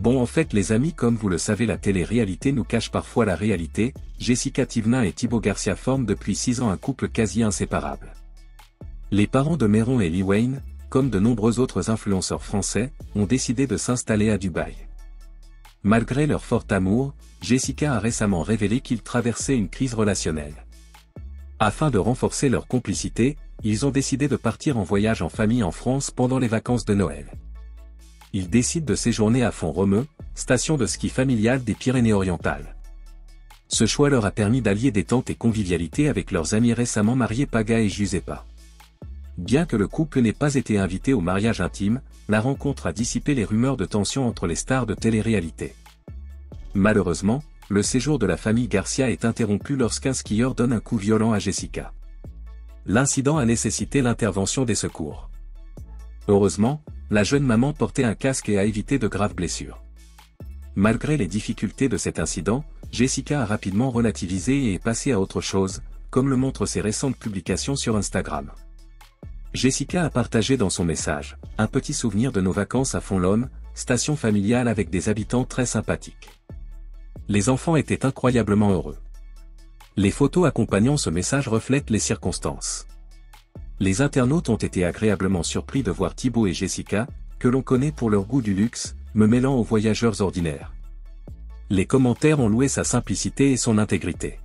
Bon en fait les amis comme vous le savez la télé-réalité nous cache parfois la réalité, Jessica Thivenin et Thibaut Garcia forment depuis 6 ans un couple quasi inséparable. Les parents de Meron et Lil Wayne, comme de nombreux autres influenceurs français, ont décidé de s'installer à Dubaï. Malgré leur fort amour, Jessica a récemment révélé qu'ils traversaient une crise relationnelle. Afin de renforcer leur complicité, ils ont décidé de partir en voyage en famille en France pendant les vacances de Noël. Ils décident de séjourner à Font-Romeu, station de ski familiale des Pyrénées-Orientales. Ce choix leur a permis d'allier détente et convivialité avec leurs amis récemment mariés Paga et Giuseppa. Bien que le couple n'ait pas été invité au mariage intime, la rencontre a dissipé les rumeurs de tension entre les stars de télé-réalité. Malheureusement, le séjour de la famille Garcia est interrompu lorsqu'un skieur donne un coup violent à Jessica. L'incident a nécessité l'intervention des secours. Heureusement, la jeune maman portait un casque et a évité de graves blessures. Malgré les difficultés de cet incident, Jessica a rapidement relativisé et est passée à autre chose, comme le montrent ses récentes publications sur Instagram. Jessica a partagé dans son message « Un petit souvenir de nos vacances à Font-l'Homme, station familiale avec des habitants très sympathiques. Les enfants étaient incroyablement heureux. » Les photos accompagnant ce message reflètent les circonstances. Les internautes ont été agréablement surpris de voir Thibaut et Jessica, que l'on connaît pour leur goût du luxe, me mêlant aux voyageurs ordinaires. Les commentaires ont loué sa simplicité et son intégrité.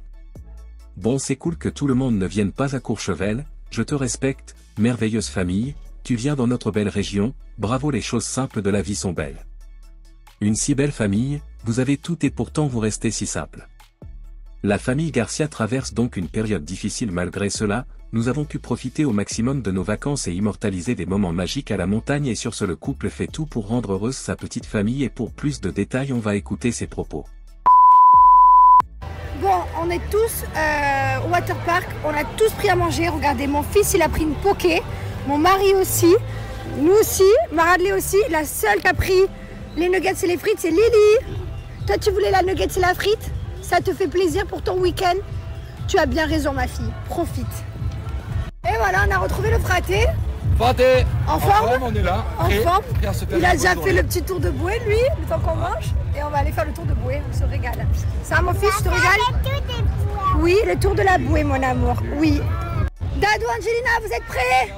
Bon c'est cool que tout le monde ne vienne pas à Courchevel, je te respecte, merveilleuse famille, tu viens dans notre belle région, bravo les choses simples de la vie sont belles. Une si belle famille, vous avez tout et pourtant vous restez si simple. La famille Garcia traverse donc une période difficile malgré cela, nous avons pu profiter au maximum de nos vacances et immortaliser des moments magiques à la montagne et sur ce le couple fait tout pour rendre heureuse sa petite famille et pour plus de détails on va écouter ses propos. Bon, on est tous au waterpark, on a tous pris à manger, regardez mon fils il a pris une poké, mon mari aussi, nous aussi, Maradley aussi, la seule qui a pris les nuggets et les frites c'est Lily. Toi tu voulais la nuggets et la frite? Ça te fait plaisir pour ton week-end? Tu as bien raison ma fille, profite. Et voilà, on a retrouvé le fraté. Fraté, en forme, on est là. En forme. Il a déjà fait le le petit tour de bouée lui, le temps qu'on mange. Et on va aller faire le tour de bouée, on se régale. Ça mon fils, tu te régales? Oui, le tour de la bouée mon amour, oui. Dadou, Angelina, vous êtes prêts?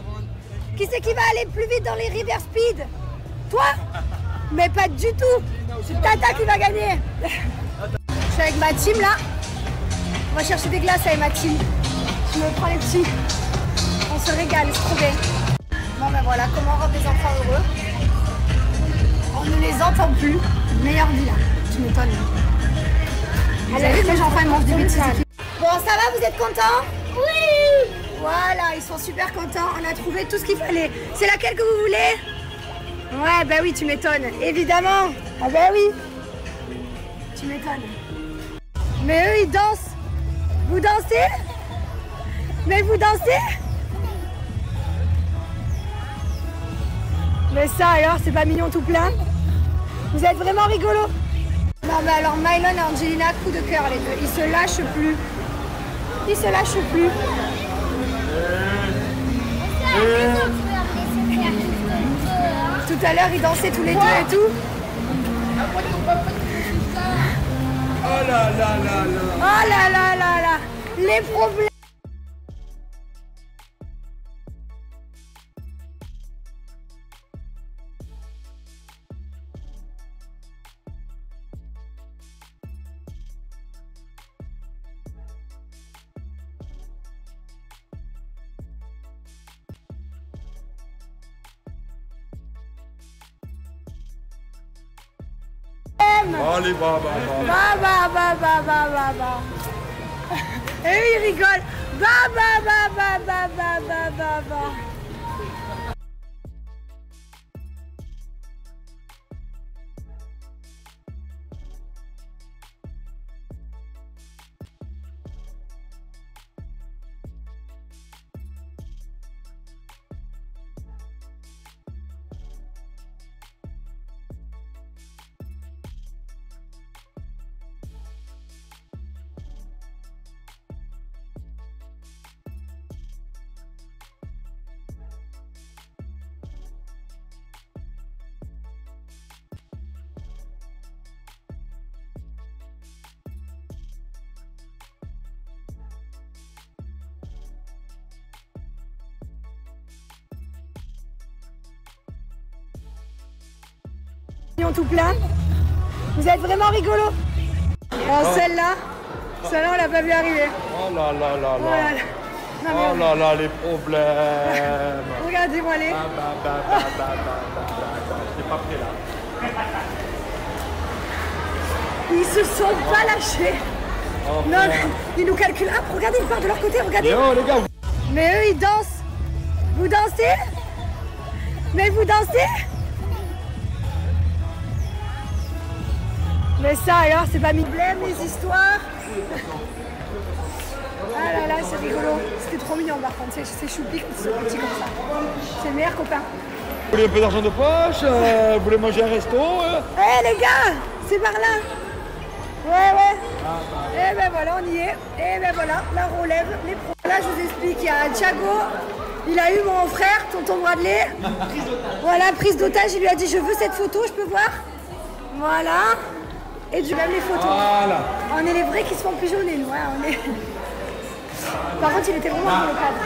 Qui c'est qui va aller plus vite dans les river speed? Toi? Mais pas du tout. C'est Tata qui va gagner. Je suis avec ma team là. On va chercher des glaces avec ma team. Je me prends les petits. On se régale, c'est trop bien. Bon ben voilà, comment rendre les enfants heureux. On ne les entend plus. Meilleure vie là. Tu m'étonnes. Vous avez vu que les enfants ils mangent des bêtises. Bon ça va, vous êtes contents? Oui. Voilà, ils sont super contents. On a trouvé tout ce qu'il fallait. C'est laquelle que vous voulez? Ouais, bah oui, tu m'étonnes. Évidemment. Ah bah oui. Tu m'étonnes. Mais eux, ils dansent. Vous dansez? Mais vous dansez? Mais ça alors, c'est pas mignon tout plein? Vous êtes vraiment rigolo? Non mais alors Mylon et Angelina, coup de cœur les deux. Ils se lâchent plus. Ils se lâchent plus. Tout à l'heure, ils dansaient tous les deux et tout. Oh là là là là. Oh là là là là. Les problèmes. Allez, va. Et eux, ils rigolent. Ba. ballons tout pleins. Vous êtes vraiment rigolo. Alors celle-là, on l'a pas vu arriver. Oh là là là là. Oh là là. Non, mais Oh là là, les problèmes. regardez-moi les. Je n'ai pas pris là. Ils se sont pas lâchés. Oh, Non, ils nous calculent. Ah, regardez, ils partent de leur côté, regardez. oh les gars. Mais eux, ils dansent. Vous dansez? Mais vous dansez? Mais ça alors, c'est pas problème, les histoires. Ah là là, c'est rigolo. C'était trop mignon par contre, c'est choupi quand ils sont petits comme ça. C'est le meilleur copain. Vous voulez un peu d'argent de poche, vous voulez manger un resto Eh les gars, c'est par là. Ouais. Et ben voilà, on y est. Et ben voilà, la relève, les pros. Là, je vous explique, il y a Thiago, il a eu mon frère, tonton Bradley. Voilà, prise d'otage, il lui a dit je veux cette photo, je peux voir? Voilà. Et je même les photos. Voilà. On est les vrais qui se font pigeonner, nous. Hein, on est... Par contre, il était vraiment dans le cadre.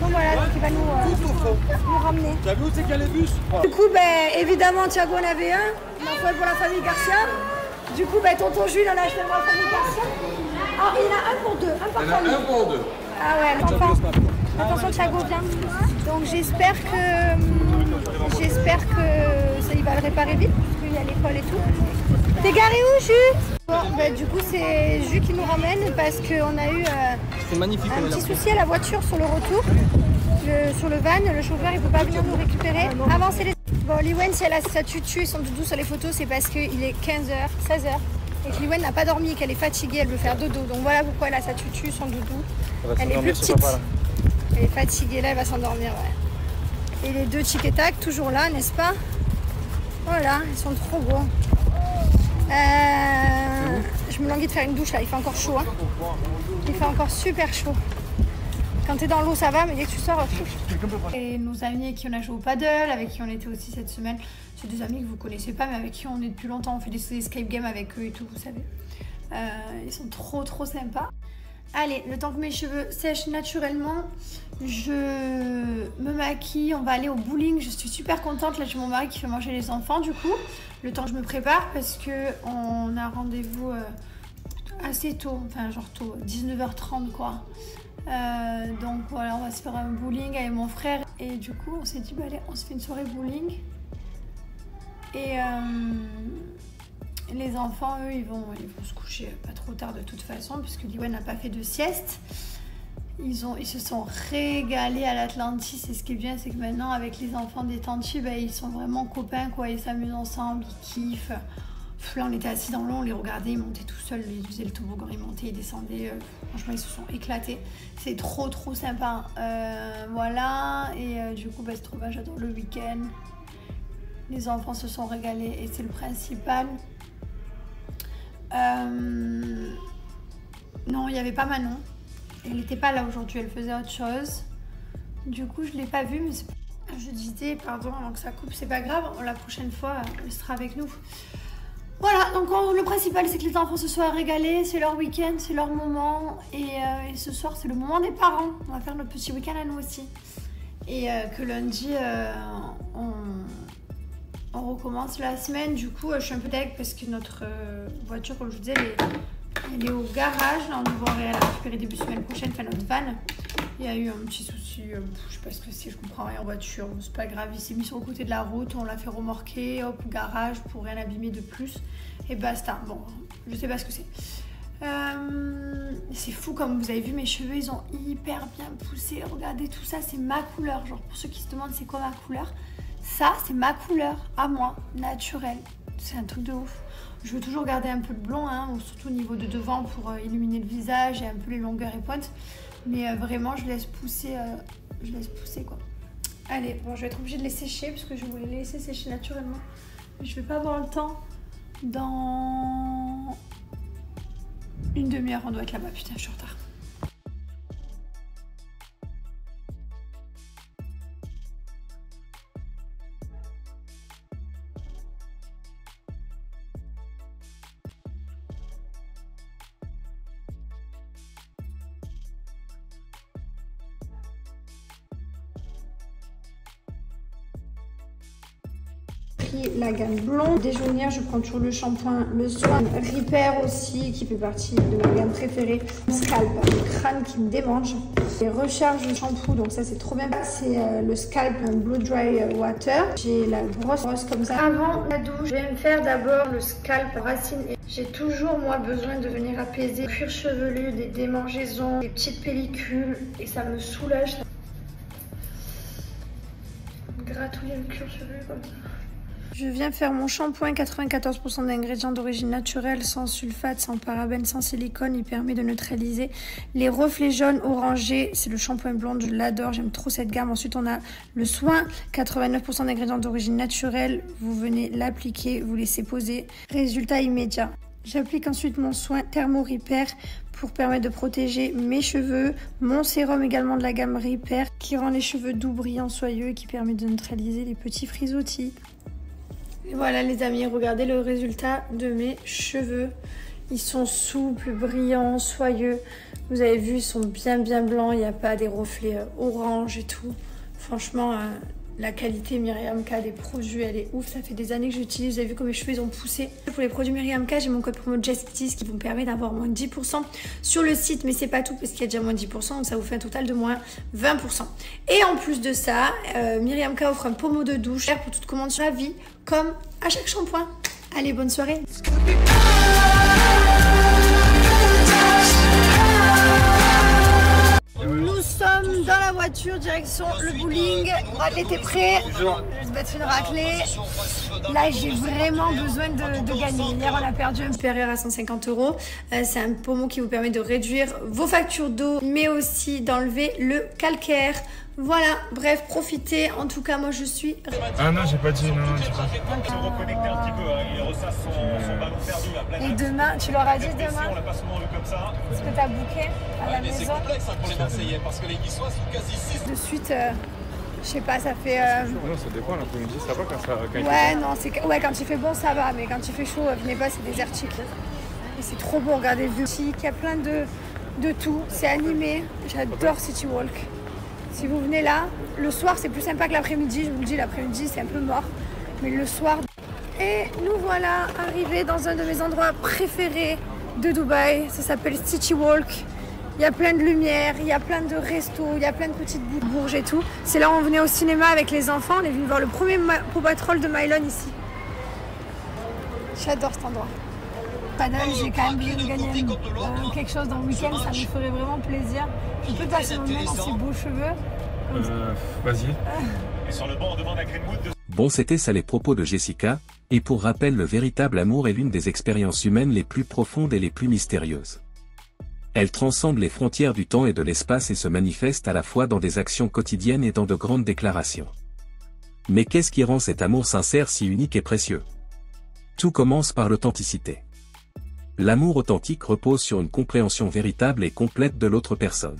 Donc voilà, donc il va nous ramener. T'as vu où c'est qu'il y a les bus? Du coup, évidemment, Thiago en avait un. Il en faut pour la famille Garcia. Du coup, tonton Jules en a acheté pour la famille Garcia. Ah, il y en a un pour deux, un par famille. Un pour deux. Ah ouais, l'enfant. Attention, Thiago, viens. Donc j'espère que ça, il va le réparer vite, parce qu'il y a l'école et tout. T'es garé où, Jules? Bon, du coup, c'est Jules qui nous ramène parce qu'on a eu un petit souci à la voiture sur le retour. Sur le van, le chauffeur, il peut pas venir nous récupérer. Avancez les... Bon, Liwen, si elle a sa tutu et son doudou sur les photos, c'est parce qu'il est 15h, 16h. Et que Liwen n'a pas dormi, qu'elle est fatiguée, elle veut faire dodo. Donc voilà pourquoi elle a sa tutu, son doudou. Elle est plus petite. Elle est fatiguée, là, elle va s'endormir, ouais. Et les deux tic et tac, toujours là, n'est-ce pas? Voilà, ils sont trop beaux. Je me languis de faire une douche, là, il fait encore chaud. Hein. Il fait encore super chaud. Quand tu es dans l'eau, ça va, mais dès que tu sors... Et nos amis avec qui on a joué au paddle, avec qui on était aussi cette semaine, c'est des amis que vous connaissez pas, mais avec qui on est depuis longtemps. On fait des escape games avec eux et tout, vous savez. Ils sont trop sympas. Allez, le temps que mes cheveux sèchent naturellement, je me maquille, on va aller au bowling. Je suis super contente, là j'ai mon mari qui fait manger les enfants du coup. Le temps que je me prépare parce qu'on a rendez-vous assez tôt, enfin genre tôt, 19h30 quoi. Donc voilà, on va se faire un bowling avec mon frère. Et du coup on s'est dit bah allez, on se fait une soirée bowling. Et les enfants, eux, ils vont se coucher pas trop tard de toute façon, puisque Liwen n'a pas fait de sieste. Ils se sont régalés à l'Atlantis, et ce qui est bien, c'est que maintenant, avec les enfants des tantis, ils sont vraiment copains, quoi. Ils s'amusent ensemble, ils kiffent. Là, on était assis dans l'eau, on les regardait, ils montaient tout seuls, ils faisaient le toboggan, ils montaient, ils descendaient. Franchement, ils se sont éclatés. C'est trop sympa. Voilà, et du coup, c'est trop bien, j'adore le week-end. Les enfants se sont régalés, et c'est le principal. Non, il n'y avait pas Manon. Elle n'était pas là aujourd'hui, elle faisait autre chose. Du coup, je ne l'ai pas vue, mais je disais, pardon, avant que ça coupe, c'est pas grave. La prochaine fois, elle sera avec nous. Voilà, donc le principal, c'est que les enfants se soient régalés. C'est leur week-end, c'est leur moment. Et ce soir, c'est le moment des parents. On va faire notre petit week-end à nous aussi. Et que lundi, on recommence la semaine. Du coup, je suis un peu deg parce que notre voiture, comme je vous disais, elle est au garage. Là, on devrait la récupérer début semaine prochaine, enfin notre van. Il y a eu un petit souci, je sais pas ce que c'est, je comprends rien en voiture, c'est pas grave. Il s'est mis sur le côté de la route, on l'a fait remorquer, hop, garage pour rien abîmer de plus. Et basta. Bon, je sais pas ce que c'est. C'est fou, comme vous avez vu, mes cheveux, ils ont hyper bien poussé. Regardez tout ça, c'est ma couleur. Genre, pour ceux qui se demandent c'est quoi ma couleur, ça, c'est ma couleur, à moi, naturelle. C'est un truc de ouf. Je veux toujours garder un peu de blond, hein, surtout au niveau de devant pour illuminer le visage et un peu les longueurs et pointes. Mais vraiment, je laisse pousser quoi. Allez, bon, je vais être obligée de les sécher parce que je voulais les laisser sécher naturellement. Mais je vais pas avoir le temps. Dans une demi-heure, on doit être là-bas. Putain, je suis en retard. pris la gamme blonde. Déjaunir, je prends toujours le shampoing, le soin Repair aussi, qui fait partie de ma gamme préférée. Scalp, le crâne qui me démange. Et recharge de shampoo, donc ça c'est trop bien. C'est le Scalp Blow Dry Water. J'ai la brosse comme ça. Avant la douche, je vais me faire d'abord le scalp racine. J'ai toujours moi besoin de venir apaiser le cuir chevelu, des démangeaisons, des petites pellicules, et ça me soulage. Gratouiller le cuir chevelu comme ça. Je viens faire mon shampoing, 94% d'ingrédients d'origine naturelle, sans sulfate, sans parabènes, sans silicone. Il permet de neutraliser les reflets jaunes orangés. C'est le shampoing blonde, je l'adore, j'aime trop cette gamme. Ensuite, on a le soin, 89% d'ingrédients d'origine naturelle. Vous venez l'appliquer, vous laissez poser. Résultat immédiat. J'applique ensuite mon soin Thermo Repair pour permettre de protéger mes cheveux. Mon sérum également de la gamme Repair qui rend les cheveux doux, brillants, soyeux et qui permet de neutraliser les petits frisottis. Et voilà les amis, regardez le résultat de mes cheveux. Ils sont souples, brillants, soyeux. Vous avez vu, ils sont bien blancs. Il n'y a pas des reflets orange et tout. Franchement, la qualité Myriam K des produits, elle est ouf. Ça fait des années que j'utilise. Vous avez vu comme mes cheveux, ils ont poussé. Pour les produits Myriam K, j'ai mon code promo Jess10 qui vous permet d'avoir moins 10% sur le site. Mais c'est pas tout parce qu'il y a déjà moins 10%. Donc ça vous fait un total de moins 20%. Et en plus de ça, Myriam K offre un pommeau de douche pour toute commande sur la vie, comme à chaque shampoing. Allez, bonne soirée. Nous sommes dans la voiture, direction le bowling. Raclée, t'es prêt? Je vais te mettre une raclée. Là, j'ai vraiment besoin de gagner. Hier, on a perdu un supérieur à 150 €. C'est un pommeau qui vous permet de réduire vos factures d'eau, mais aussi d'enlever le calcaire. Voilà, bref, profitez. En tout cas, moi, je suis... Ah non, j'ai pas dit, non, j'ai pas. Se reconnecter un petit peu, hein. Il ressasse son ballon perdu à plein. Et demain, tu leur as dit demain? On l'a pas souvent vu comme ça. Est-ce que t'as booké à la mais c'est maison? complexe hein, pour les Marseillais parce que les Niçois sont quasi 6. De suite, je sais pas, ça fait... Non, ça dépend, l'après-midi, ça va quand ça... Ouais, non, ouais, quand il fait bon, ça va, mais quand il fait chaud, venez pas, c'est désertique. Et c'est trop beau, regardez le vue. Il y a plein de tout, c'est animé. J'adore City Walk. Si vous venez là, le soir, c'est plus sympa que l'après-midi. Je vous le dis, l'après-midi, c'est un peu mort. Mais le soir... Et nous voilà arrivés dans un de mes endroits préférés de Dubaï. Ça s'appelle City Walk. Il y a plein de lumière, il y a plein de restos, il y a plein de petites bourges et tout. C'est là où on venait au cinéma avec les enfants. On est venu voir le premier Paw Patrol de Mylon ici. J'adore cet endroit. Padel, j'ai quand même besoin de gagner quelque chose dans le week-end, ça me ferait vraiment plaisir. Je peux passer mon main dans ces beaux cheveux. Vas-y. Et sur le banc, on demande à Greenwood de... Bon, c'était ça les propos de Jessica, et pour rappel, le véritable amour est l'une des expériences humaines les plus profondes et les plus mystérieuses. Elle transcende les frontières du temps et de l'espace et se manifeste à la fois dans des actions quotidiennes et dans de grandes déclarations. Mais qu'est-ce qui rend cet amour sincère si unique et précieux? Tout commence par l'authenticité. L'amour authentique repose sur une compréhension véritable et complète de l'autre personne.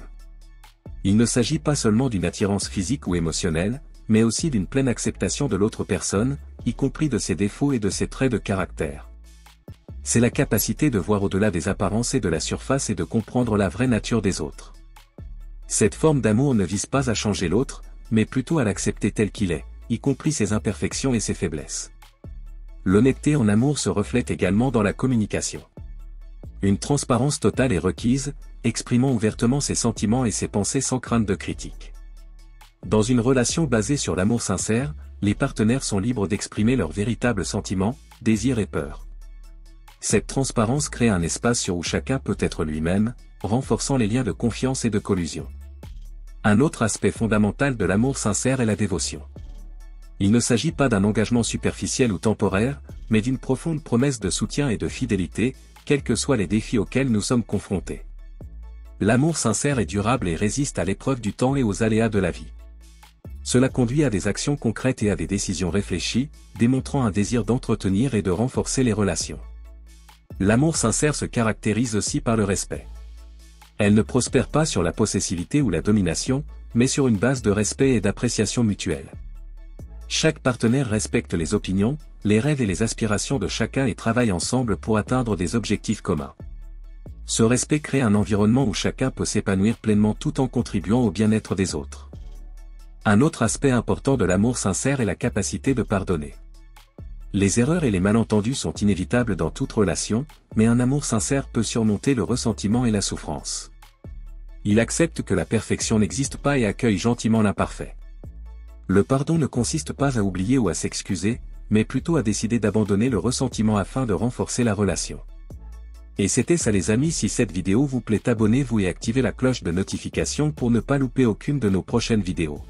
Il ne s'agit pas seulement d'une attirance physique ou émotionnelle, mais aussi d'une pleine acceptation de l'autre personne, y compris de ses défauts et de ses traits de caractère. C'est la capacité de voir au-delà des apparences et de la surface et de comprendre la vraie nature des autres. Cette forme d'amour ne vise pas à changer l'autre, mais plutôt à l'accepter tel qu'il est, y compris ses imperfections et ses faiblesses. L'honnêteté en amour se reflète également dans la communication. Une transparence totale est requise, exprimant ouvertement ses sentiments et ses pensées sans crainte de critique. Dans une relation basée sur l'amour sincère, les partenaires sont libres d'exprimer leurs véritables sentiments, désirs et peurs. Cette transparence crée un espace où chacun peut être lui-même, renforçant les liens de confiance et de collusion. Un autre aspect fondamental de l'amour sincère est la dévotion. Il ne s'agit pas d'un engagement superficiel ou temporaire, mais d'une profonde promesse de soutien et de fidélité, quels que soient les défis auxquels nous sommes confrontés. L'amour sincère est durable et résiste à l'épreuve du temps et aux aléas de la vie. Cela conduit à des actions concrètes et à des décisions réfléchies, démontrant un désir d'entretenir et de renforcer les relations. L'amour sincère se caractérise aussi par le respect. Elle ne prospère pas sur la possessivité ou la domination, mais sur une base de respect et d'appréciation mutuelle. Chaque partenaire respecte les opinions, les rêves et les aspirations de chacun et travaille ensemble pour atteindre des objectifs communs. Ce respect crée un environnement où chacun peut s'épanouir pleinement tout en contribuant au bien-être des autres. Un autre aspect important de l'amour sincère est la capacité de pardonner. Les erreurs et les malentendus sont inévitables dans toute relation, mais un amour sincère peut surmonter le ressentiment et la souffrance. Il accepte que la perfection n'existe pas et accueille gentiment l'imparfait. Le pardon ne consiste pas à oublier ou à s'excuser, mais plutôt à décider d'abandonner le ressentiment afin de renforcer la relation. Et c'était ça les amis, si cette vidéo vous plaît, abonnez-vous et activez la cloche de notification pour ne pas louper aucune de nos prochaines vidéos.